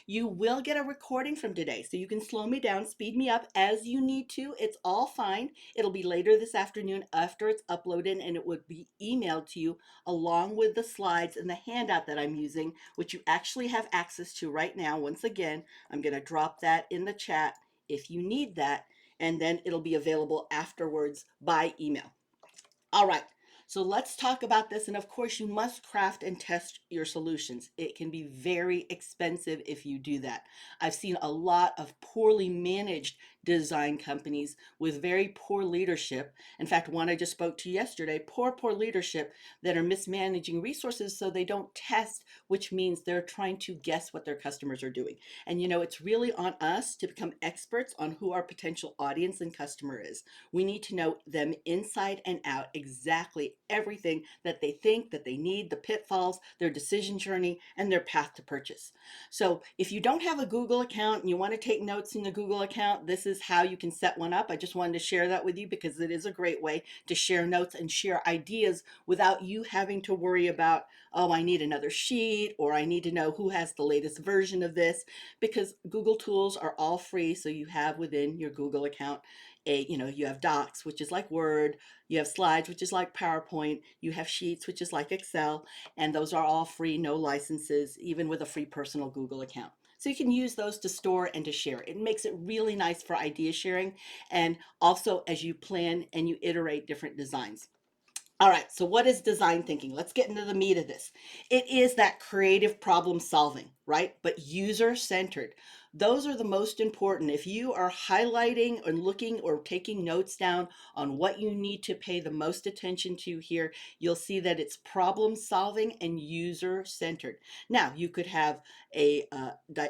You will get a recording from today, so you can slow me down, speed me up as you need to. It's all fine. It'll be later this afternoon after it's uploaded, and it would be emailed to you along with the slides and the handout that I'm using, which you actually have access to right now. Once again, I'm going to drop that in the chat if you need that, and then it'll be available afterwards by email. All right, so let's talk about this. And of course, you must craft and test your solutions. It can be very expensive if you do that. I've seen a lot of poorly managed design companies with very poor leadership. In fact, one I just spoke to yesterday, poor leadership that are mismanaging resources so they don't test, which means they're trying to guess what their customers are doing. And it's really on us to become experts on who our potential audience and customer is. We need to know them inside and out, exactly everything that they think, that they need, the pitfalls, their decision journey, and their path to purchase. So if you don't have a Google account and you want to take notes in the Google account, this is how you can set one up. I just wanted to share that with you because it is a great way to share notes and share ideas without you having to worry about, oh, I need another sheet, or I need to know who has the latest version of this, because Google tools are all free. So you have within your Google account you have Docs, which is like Word, you have Slides, which is like PowerPoint, you have Sheets, which is like Excel, and those are all free, no licenses, even with a free personal Google account. So you can use those to store and to share. It makes it really nice for idea sharing, and also as you plan and you iterate different designs. All right, so what is design thinking? Let's get into the meat of this. It is that creative problem solving, right? But user centered. Those are the most important. If you are highlighting and looking or taking notes down on what you need to pay the most attention to here, you'll see that it's problem solving and user centered. Now, you could have a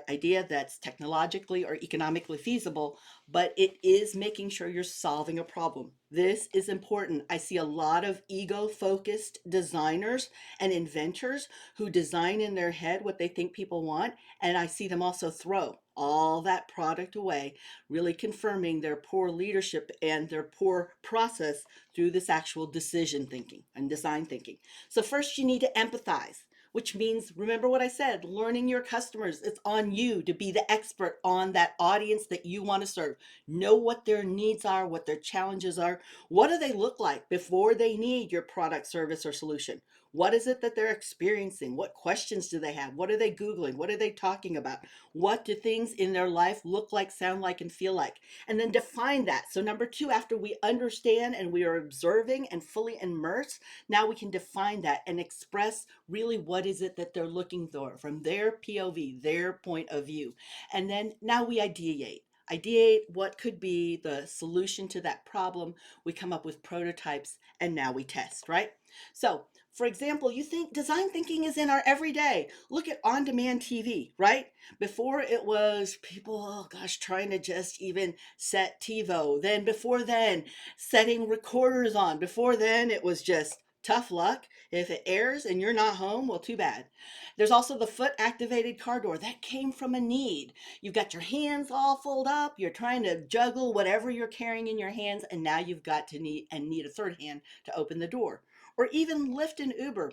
idea that's technologically or economically feasible, but it is making sure you're solving a problem. This is important. I see a lot of ego focused designers and inventors who design in their head what they think people want, and I see them also throw all that product away, really confirming their poor leadership and their poor process through this actual decision thinking and design thinking. So first you need to empathize, which means, remember what I said, learning your customers. It's on you to be the expert on that audience that you want to serve. Know what their needs are, what their challenges are. What do they look like before they need your product, service, or solution? What is it that they're experiencing? What questions do they have? What are they Googling? What are they talking about? What do things in their life look like, sound like, and feel like? And then define that. So number two, after we understand and we are observing and fully immersed, now we can define that and express really what is it that they're looking for from their POV, their point of view. And then now we ideate what could be the solution to that problem. We come up with prototypes and now we test, right? So for example, you think design thinking is in our everyday. Look at on-demand TV, right? Before it was people, oh gosh, trying to just even set TiVo. Then before then, setting recorders on. Before then, it was just tough luck. If it airs and you're not home, well, too bad. There's also the foot activated car door that came from a need. You've got your hands all folded up. You're trying to juggle whatever you're carrying in your hands, and now you've got to need a third hand to open the door. Or even Lyft and Uber.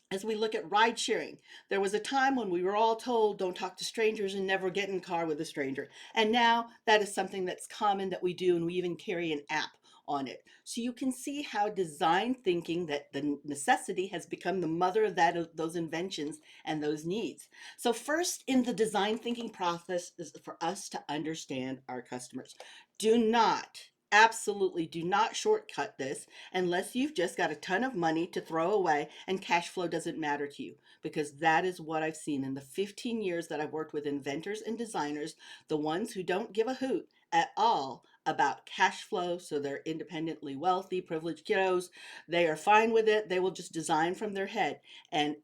As we look at ride sharing, there was a time when we were all told don't talk to strangers and never get in a car with a stranger. And now that is something that's common that we do, and we even carry an app on it. So you can see how design thinking, that the necessity has become the mother of those inventions and those needs. So first in the design thinking process is for us to understand our customers. Do not, absolutely do not shortcut this unless you've just got a ton of money to throw away and cash flow doesn't matter to you, because that is what I've seen in the 15 years that I've worked with inventors and designers, the ones who don't give a hoot at all about cash flow. So they're independently wealthy, privileged kiddos. They are fine with it. They will just design from their head. And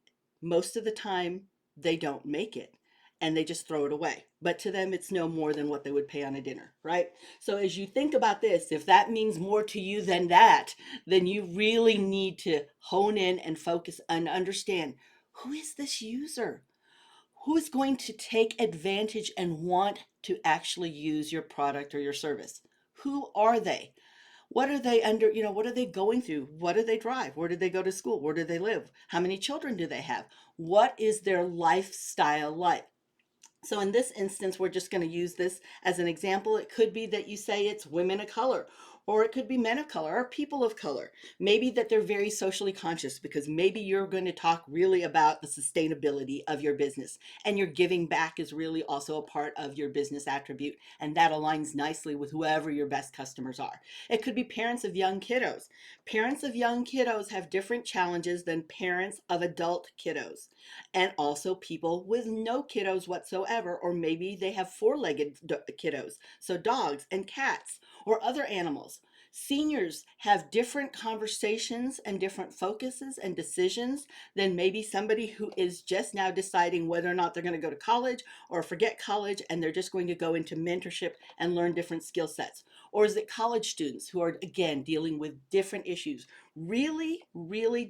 most of the time they don't make it and they just throw it away. But to them, it's no more than what they would pay on a dinner, right? So as you think about this, if that means more to you than that, then you really need to hone in and focus and understand, who is this user? Who is going to take advantage and want to actually use your product or your service? Who are they? What are they what are they going through? What do they drive? Where do they go to school? Where do they live? How many children do they have? What is their lifestyle like? So in this instance, we're just going to use this as an example. It could be that you say it's women of color, or it could be men of color or people of color. Maybe that they're very socially conscious because maybe you're going to talk really about the sustainability of your business, and your giving back is really also a part of your business attribute. And that aligns nicely with whoever your best customers are. It could be parents of young kiddos. Parents of young kiddos have different challenges than parents of adult kiddos, and also people with no kiddos whatsoever, or maybe they have four-legged kiddos, so dogs and cats or other animals. Seniors have different conversations and different focuses and decisions than maybe somebody who is just now deciding whether or not they're going to go to college or forget college, and they're just going to go into mentorship and learn different skill sets. Or is it college students who are, again, dealing with different issues? Really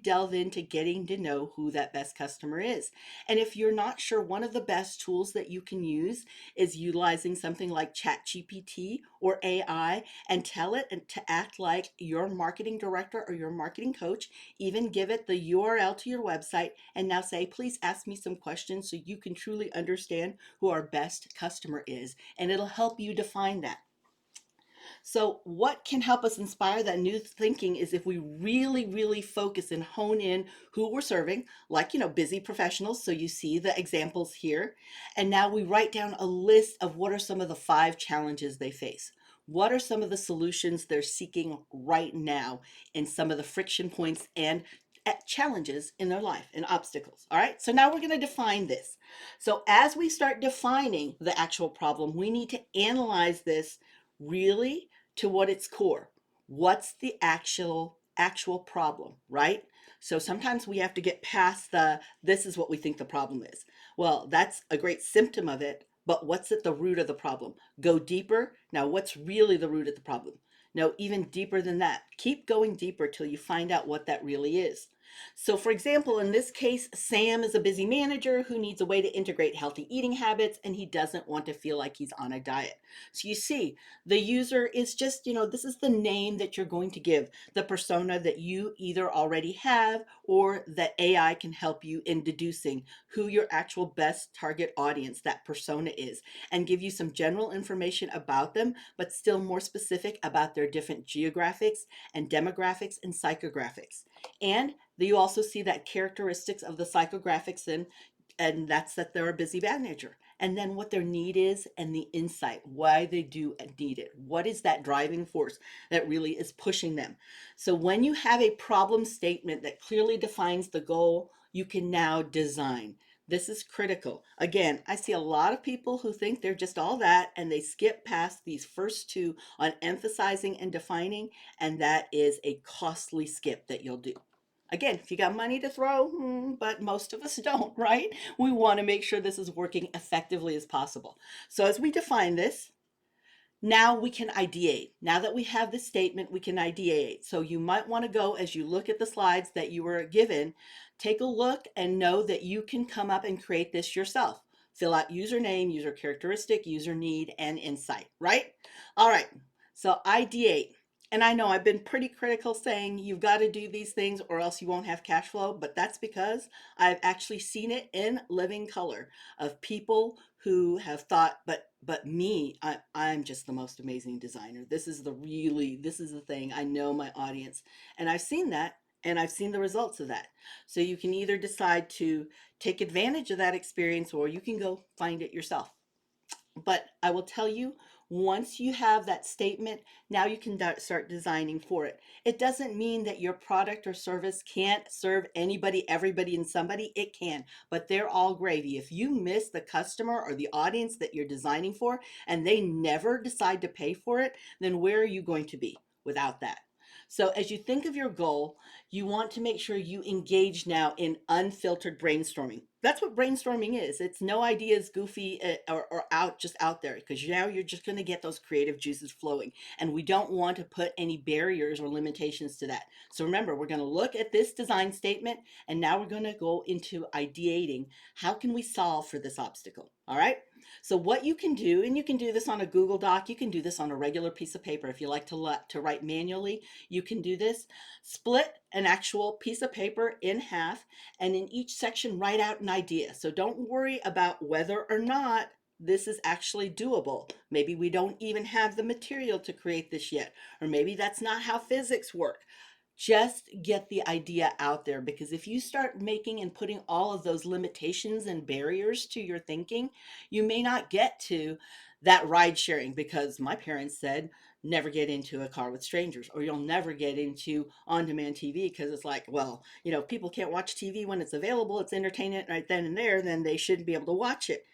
delve into getting to know who that best customer is. And if you're not sure, one of the best tools that you can use is utilizing something like ChatGPT or AI, and tell it and to act like your marketing director or your marketing coach. Even give it the URL to your website and now say, please ask me some questions so you can truly understand who our best customer is. And it'll help you define that. So, what can help us inspire that new thinking is if we really focus and hone in who we're serving, like, busy professionals. So, you see the examples here. And now we write down a list of what are some of the 5 challenges they face. What are some of the solutions they're seeking right now, and some of the friction points and challenges in their life and obstacles. All right. So now we're going to define this. So as we start defining the actual problem, we need to analyze this really to what its core. What's the actual problem, right? So sometimes we have to get past the this is what we think the problem is. Well, that's a great symptom of it, but what's at the root of the problem? Go deeper. Now, what's really the root of the problem? No, even deeper than that. Keep going deeper till you find out what that really is. So, for example, in this case, Sam is a busy manager who needs a way to integrate healthy eating habits, and he doesn't want to feel like he's on a diet. So, you see, the user is just, this is the name that you're going to give the persona that you either already have or that AI can help you in deducing who your actual best target audience, that persona is, and give you some general information about them, but still more specific about their different geographics and demographics and psychographics. And you also see that characteristics of the psychographics, and that's that they're a busy manager. And then what their need is and the insight, why they do need it. What is that driving force that really is pushing them? So when you have a problem statement that clearly defines the goal, you can now design. This is critical. Again, I see a lot of people who think they're just all that and they skip past these first two on emphasizing and defining, and that is a costly skip that you'll do. Again, if you got money to throw, but most of us don't, right? We want to make sure this is working effectively as possible. So as we define this, now we can ideate. Now that we have this statement, we can ideate. So you might want to go, as you look at the slides that you were given, take a look and know that you can come up and create this yourself. Fill out username, user characteristic, user need, and insight, right? All right, so ideate. And I know I've been pretty critical saying you've got to do these things or else you won't have cash flow, but that's because I've actually seen it in living color of people who have thought, but me, I'm just the most amazing designer. This is the thing. I know my audience, and I've seen that, and I've seen the results of that. So you can either decide to take advantage of that experience, or you can go find it yourself. But I will tell you, once you have that statement, now you can start designing for it. It doesn't mean that your product or service can't serve anybody, everybody, and somebody. It can, but they're all gravy. If you miss the customer or the audience that you're designing for and they never decide to pay for it, then where are you going to be without that? So, as you think of your goal, you want to make sure you engage now in unfiltered brainstorming. That's what brainstorming is. It's no ideas goofy or out just out there, because now you're just going to get those creative juices flowing. And we don't want to put any barriers or limitations to that. So remember, we're going to look at this design statement, and now we're going to go into ideating. How can we solve for this obstacle? All right. So what you can do, and you can do this on a Google Doc, you can do this on a regular piece of paper. If you like to write manually, you can do this. Split an actual piece of paper in half, and in each section write out an idea. So don't worry about whether or not this is actually doable. Maybe we don't even have the material to create this yet, or maybe that's not how physics work. Just get the idea out there, because if you start making and putting all of those limitations and barriers to your thinking, you may not get to that ride sharing, because my parents said never get into a car with strangers, or you'll never get into on demand TV, because it's like, well, if people can't watch TV when it's available, it's entertainment right then and there, then they shouldn't be able to watch it.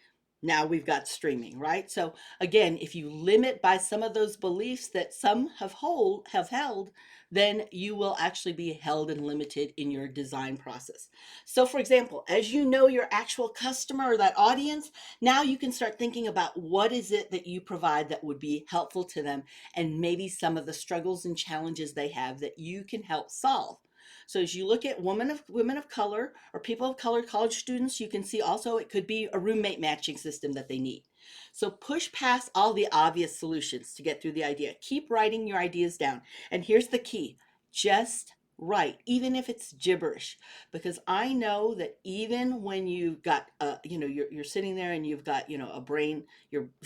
Now we've got streaming, right? So again, if you limit by some of those beliefs that some have held, then you will actually be held and limited in your design process. So for example, as you know your actual customer or that audience, now you can start thinking about what is it that you provide that would be helpful to them, and maybe some of the struggles and challenges they have that you can help solve. So as you look at women of color or people of color, college students, you can see also it could be a roommate matching system that they need. So push past all the obvious solutions to get through the idea. Keep writing your ideas down. And here's the key: just write, even if it's gibberish, because I know that even when you've got, you're sitting there and you've got, you've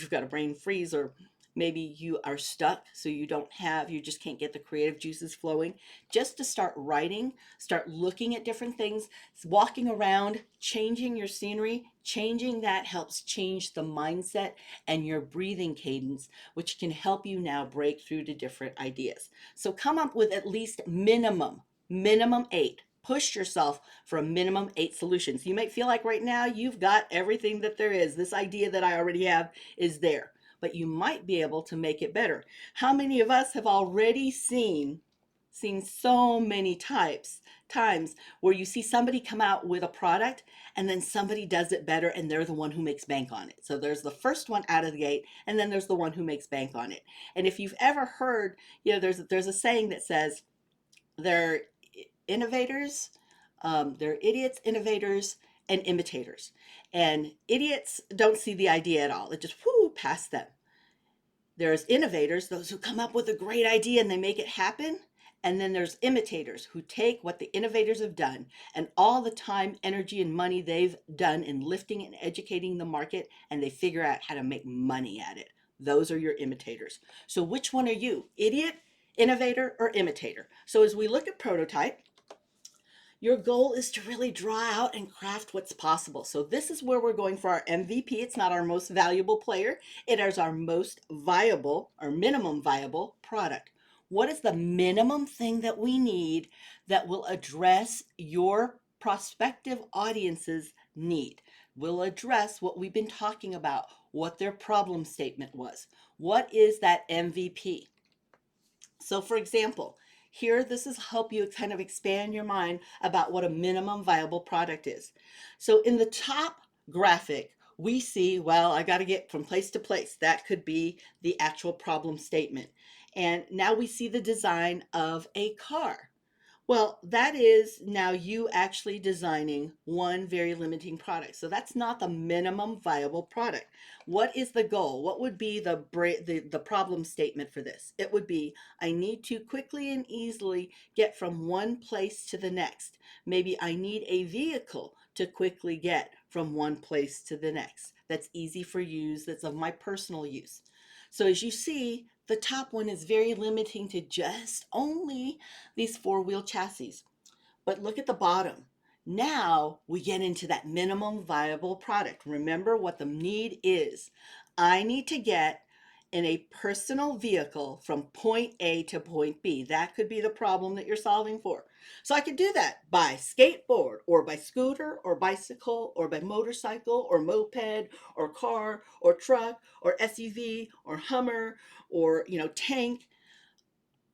got a brain freeze, or maybe you are stuck, so you just can't get the creative juices flowing. Just to start writing, start looking at different things, walking around, changing your scenery, changing that helps change the mindset and your breathing cadence, which can help you now break through to different ideas. So come up with at least minimum 8. Push yourself for a minimum 8 solutions. You might feel like right now you've got everything that there is. This idea that I already have is there, but you might be able to make it better. How many of us have already seen so many times where you see somebody come out with a product and then somebody does it better and they're the one who makes bank on it. So there's the first one out of the gate, and then there's the one who makes bank on it. And if you've ever heard, there's a saying that says they're innovators, they're idiots, innovators, and imitators. And idiots don't see the idea at all. It just past them. There's innovators, those who come up with a great idea and they make it happen. And then there's imitators who take what the innovators have done and all the time, energy, and money they've done in lifting and educating the market, and they figure out how to make money at it. Those are your imitators. So which one are you? Idiot, innovator, or imitator? So as we look at prototype, your goal is to really draw out and craft what's possible. So this is where we're going for our MVP. It's not our most valuable player. It is our most viable, or minimum viable product. What is the minimum thing that we need that will address your prospective audience's need? Will address what we've been talking about, what their problem statement was. What is that MVP? So for example, here, this is help you kind of expand your mind about what a minimum viable product is. So in the top graphic, we see, well, I got to get from place to place. That could be the actual problem statement. And now we see the design of a car. Well, that is now you actually designing one very limiting product. So that's not the minimum viable product. What is the goal? What would be the problem statement for this? It would be, I need to quickly and easily get from one place to the next. Maybe I need a vehicle to quickly get from one place to the next. That's easy for use, that's of my personal use. So as you see, the top one is very limiting to just only these four-wheel chassis. But look at the bottom. Now we get into that minimum viable product. Remember what the need is. I need to get in a personal vehicle from point A to point B. That could be the problem that you're solving for. So I could do that by skateboard or by scooter or bicycle or by motorcycle or moped or car or truck or SUV or Hummer or tank.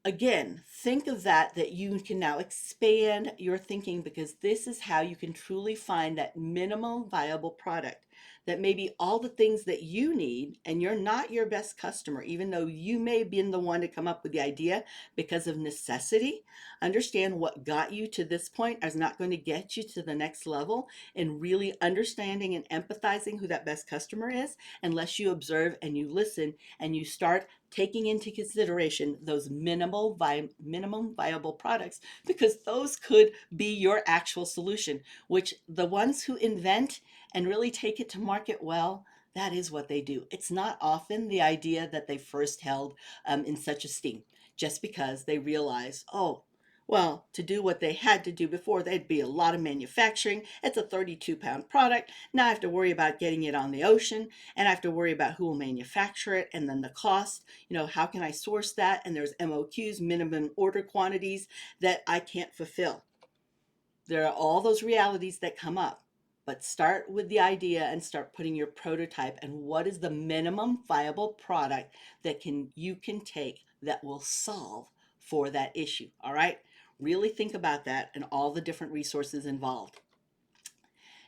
Again, think of that you can now expand your thinking, because this is how you can truly find that minimum viable product, that maybe all the things that you need, and you're not your best customer, even though you may have been the one to come up with the idea because of necessity. Understand what got you to this point is not going to get you to the next level, and really understanding and empathizing who that best customer is, unless you observe and you listen and you start taking into consideration those minimum viable products, because those could be your actual solution, which the ones who invent and really take it to market well, That is what they do. It's not often the idea that they first held in such esteem, just because they realize, oh, well, to do what they had to do before, there'd be a lot of manufacturing. It's a 32-pound product. Now I have to worry about getting it on the ocean, and I have to worry about who will manufacture it, and then the cost. How can I source that? And there's MOQs, minimum order quantities, that I can't fulfill. There are all those realities that come up, but start with the idea and start putting your prototype and what is the minimum viable product that you can take that will solve for that issue. All right, really think about that and all the different resources involved.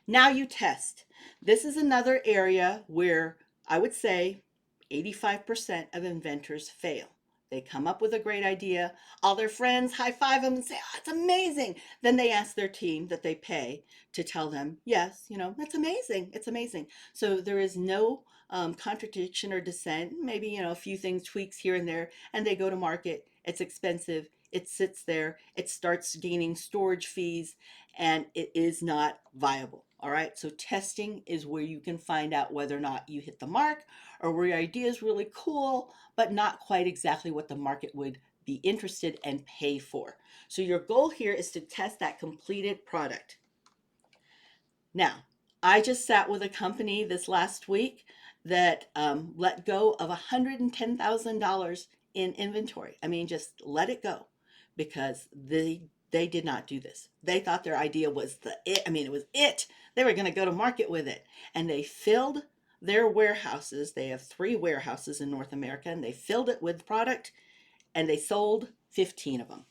Now you test. This is another area where I would say 85% of inventors fail. They come up with a great idea, all their friends high five them and say, oh, it's amazing. Then they ask their team that they pay to tell them, yes, that's amazing. It's amazing. So there is no contradiction or dissent, maybe, a few things, tweaks here and there, and they go to market. It's expensive. It sits there. It starts gaining storage fees, and it is not viable. All right. So testing is where you can find out whether or not you hit the mark, or where your idea is really cool, but not quite exactly what the market would be interested and pay for. So your goal here is to test that completed product. Now, I just sat with a company this last week that let go of $110,000 in inventory. I mean, just let it go, because they did not do this. They thought their idea was the it. I mean, it was it. They were going to go to market with it, and they filled their warehouses. They have 3 warehouses in North America, and they filled it with product, and they sold 15 of them.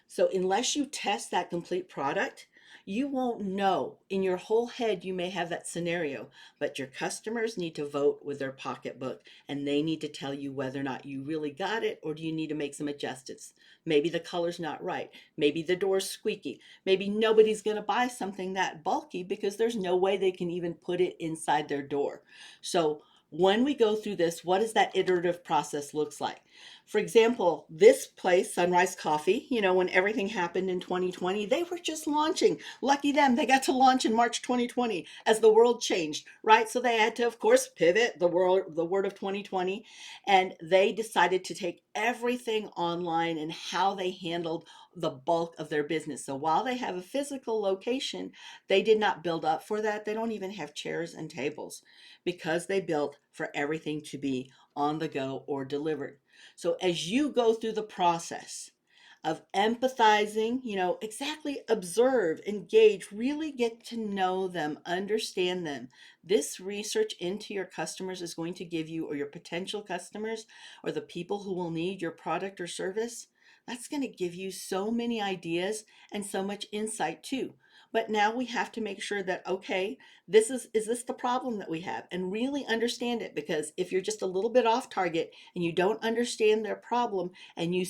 So unless you test that complete product, you won't know. In your whole head, you may have that scenario, but your customers need to vote with their pocketbook, and they need to tell you whether or not you really got it, or do you need to make some adjustments. Maybe the color's not right. Maybe the door's squeaky. Maybe nobody's going to buy something that bulky because there's no way they can even put it inside their door. So when we go through this, what does that iterative process looks like? For example, this place, Sunrise Coffee, when everything happened in 2020, they were just launching. Lucky them, they got to launch in March 2020 as the world changed, right? So they had to, of course, pivot the word of 2020, and they decided to take everything online and how they handled the bulk of their business. So while they have a physical location, they did not build up for that. They don't even have chairs and tables, because they built for everything to be on the go or delivered. So as you go through the process of empathizing, exactly observe, engage, really get to know them, understand them. This research into your customers is going to give you, or your potential customers, or the people who will need your product or service, that's going to give you so many ideas and so much insight too. But now we have to make sure that, okay, is this the problem that we have, and really understand it, because if you're just a little bit off target and you don't understand their problem and you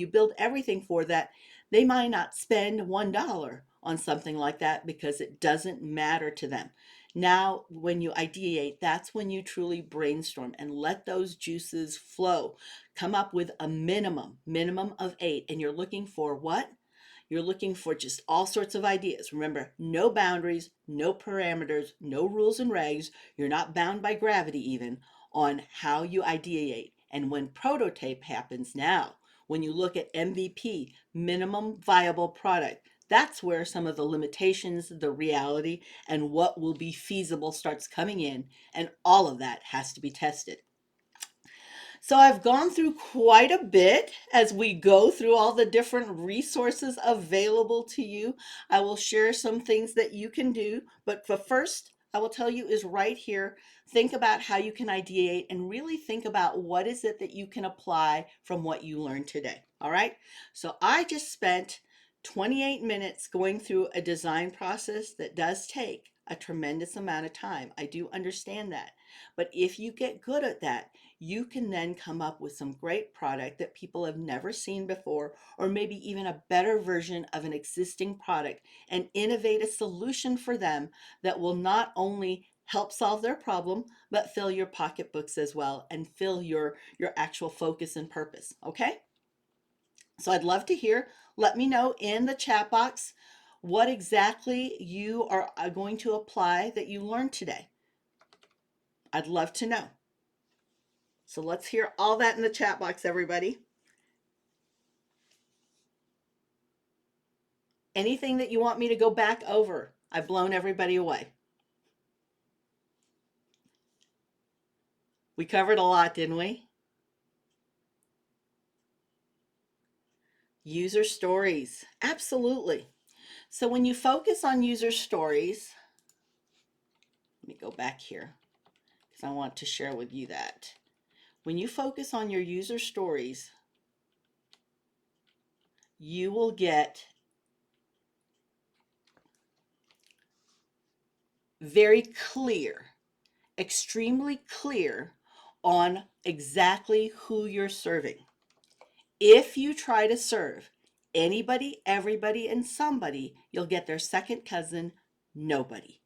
build everything for that, they might not spend $1 on something like that because it doesn't matter to them. Now, when you ideate, that's when you truly brainstorm and let those juices flow. Come up with a minimum of 8, and you're looking for what? You're looking for just all sorts of ideas. Remember, no boundaries, no parameters, no rules and regs. You're not bound by gravity even on how you ideate. And when prototype happens now, when you look at MVP, minimum viable product, that's where some of the limitations, the reality, and what will be feasible starts coming in. And all of that has to be tested. So I've gone through quite a bit as we go through all the different resources available to you. I will share some things that you can do, but the first I will tell you is right here. Think about how you can ideate and really think about what is it that you can apply from what you learned today. All right. So I just spent 28 minutes going through a design process that does take a tremendous amount of time. I do understand that. But if you get good at that, you can then come up with some great product that people have never seen before, or maybe even a better version of an existing product, and innovate a solution for them that will not only help solve their problem, but fill your pocketbooks as well, and fill your actual focus and purpose. Okay? So I'd love to hear. Let me know in the chat box what exactly you are going to apply that you learned today. I'd love to know. So let's hear all that in the chat box, everybody. Anything that you want me to go back over? I've blown everybody away. We covered a lot, didn't we? User stories. Absolutely. So when you focus on user stories, let me go back here because I want to share with you that. When you focus on your user stories, you will get very clear, extremely clear on exactly who you're serving. If you try to serve anybody, everybody, and somebody, you'll get their second cousin, nobody.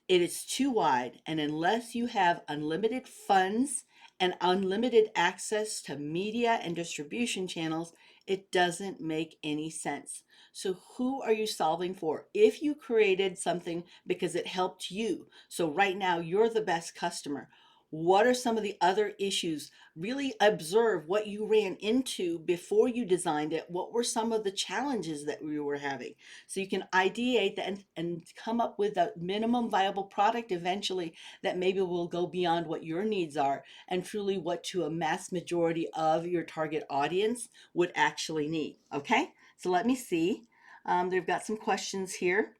It is too wide, and unless you have unlimited funds and unlimited access to media and distribution channels, it doesn't make any sense. So, who are you solving for? If you created something because it helped you, so right now you're the best customer, what are some of the other issues? Really observe what you ran into before you designed it. What were some of the challenges that we were having? So you can ideate that and come up with a minimum viable product eventually that maybe will go beyond what your needs are and truly what to a mass majority of your target audience would actually need. Okay, so let me see. They've got some questions here.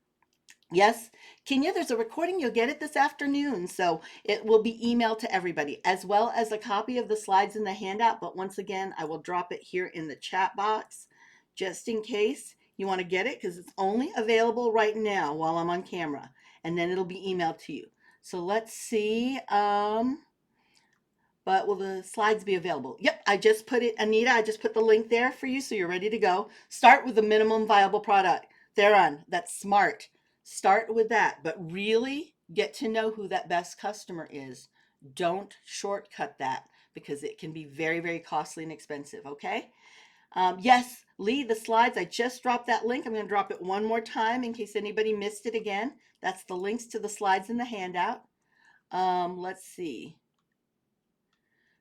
Yes, Kenya, there's a recording. You'll get it this afternoon. So it will be emailed to everybody, as well as a copy of the slides in the handout. But once again, I will drop it here in the chat box just in case you want to get it, because it's only available right now while I'm on camera. And then it'll be emailed to you. So let's see. But will the slides be available? Yep, I just put it, Anita, I just put the link there for you so you're ready to go. Start with the minimum viable product. Theron, that's smart. Start with that, but really get to know who that best customer is. Don't shortcut that because it can be very, very costly and expensive, okay? Yes, Lee, the slides, I just dropped that link. I'm going to drop it one more time in case anybody missed it again. That's the links to the slides in the handout. Let's see.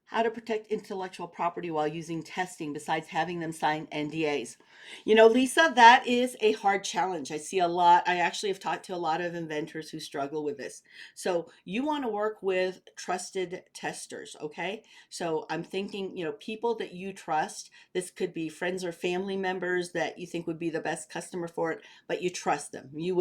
How to protect intellectual property while using testing besides having them sign NDAs. You know, Lisa, that is a hard challenge. I see a lot. I actually have talked to a lot of inventors who struggle with this. So you want to work with trusted testers, okay? So I'm thinking, you know, people that you trust. This could be friends or family members that you think would be the best customer for it, but you trust them. You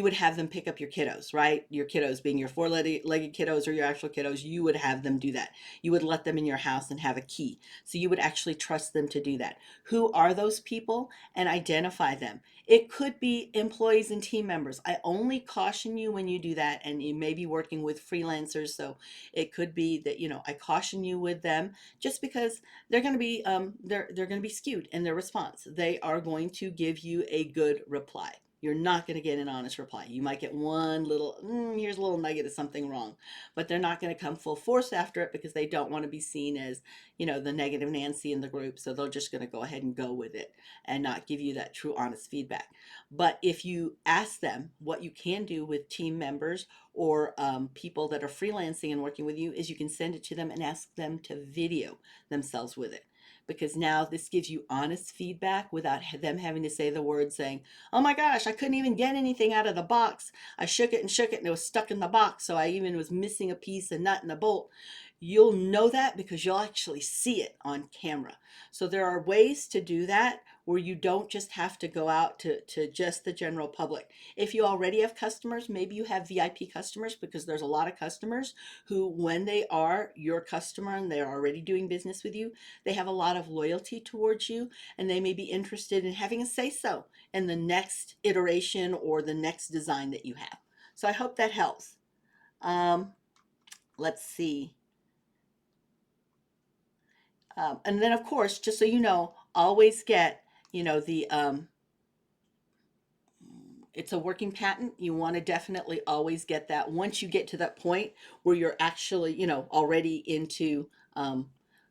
would have them pick up your kiddos, right? Your kiddos being your four-legged kiddos or your actual kiddos, you would have them do that. You would let them in your house and have a key. So you would actually trust them to do that. Who are those people? And identify them. It could be employees and team members. I only caution you when you do that, and you may be working with freelancers. So it could be that, you know, I caution you with them just because they're going to be they're going to be skewed in their response. They are going to give you a good reply. You're not going to get an honest reply. You might get one little, here's a little nugget of something wrong, but they're not going to come full force after it because they don't want to be seen as, you know, the negative Nancy in the group. So they're just going to go ahead and go with it and not give you that true, honest feedback. But if you ask them, what you can do with team members or people that are freelancing and working with you is you can send it to them and ask them to video themselves with it, because now this gives you honest feedback without them having to say the word saying, oh my gosh, I couldn't even get anything out of the box. I shook it and it was stuck in the box. So I even was missing a piece, a nut and a bolt. You'll know that because you'll actually see it on camera. So there are ways to do that where you don't just have to go out to just the general public. If you already have customers, maybe you have VIP customers, because there's a lot of customers who, when they are your customer and they're already doing business with you, they have a lot of loyalty towards you, and they may be interested in having a say so in the next iteration or the next design that you have. So I hope that helps. Let's see. And then, of course, just so you know, always get, you know, it's a working patent. You want to definitely always get that once you get to that point where you're actually, you know, already into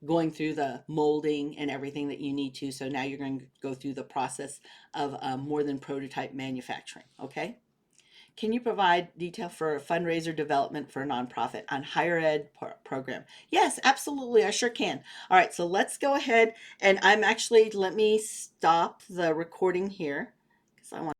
going through the molding and everything that you need to. So now you're going to go through the process of more than prototype manufacturing. Okay. Can you provide detail for fundraiser development for a nonprofit on higher ed program? Yes, absolutely. I sure can. All right, so let's go ahead and let me stop the recording here because I want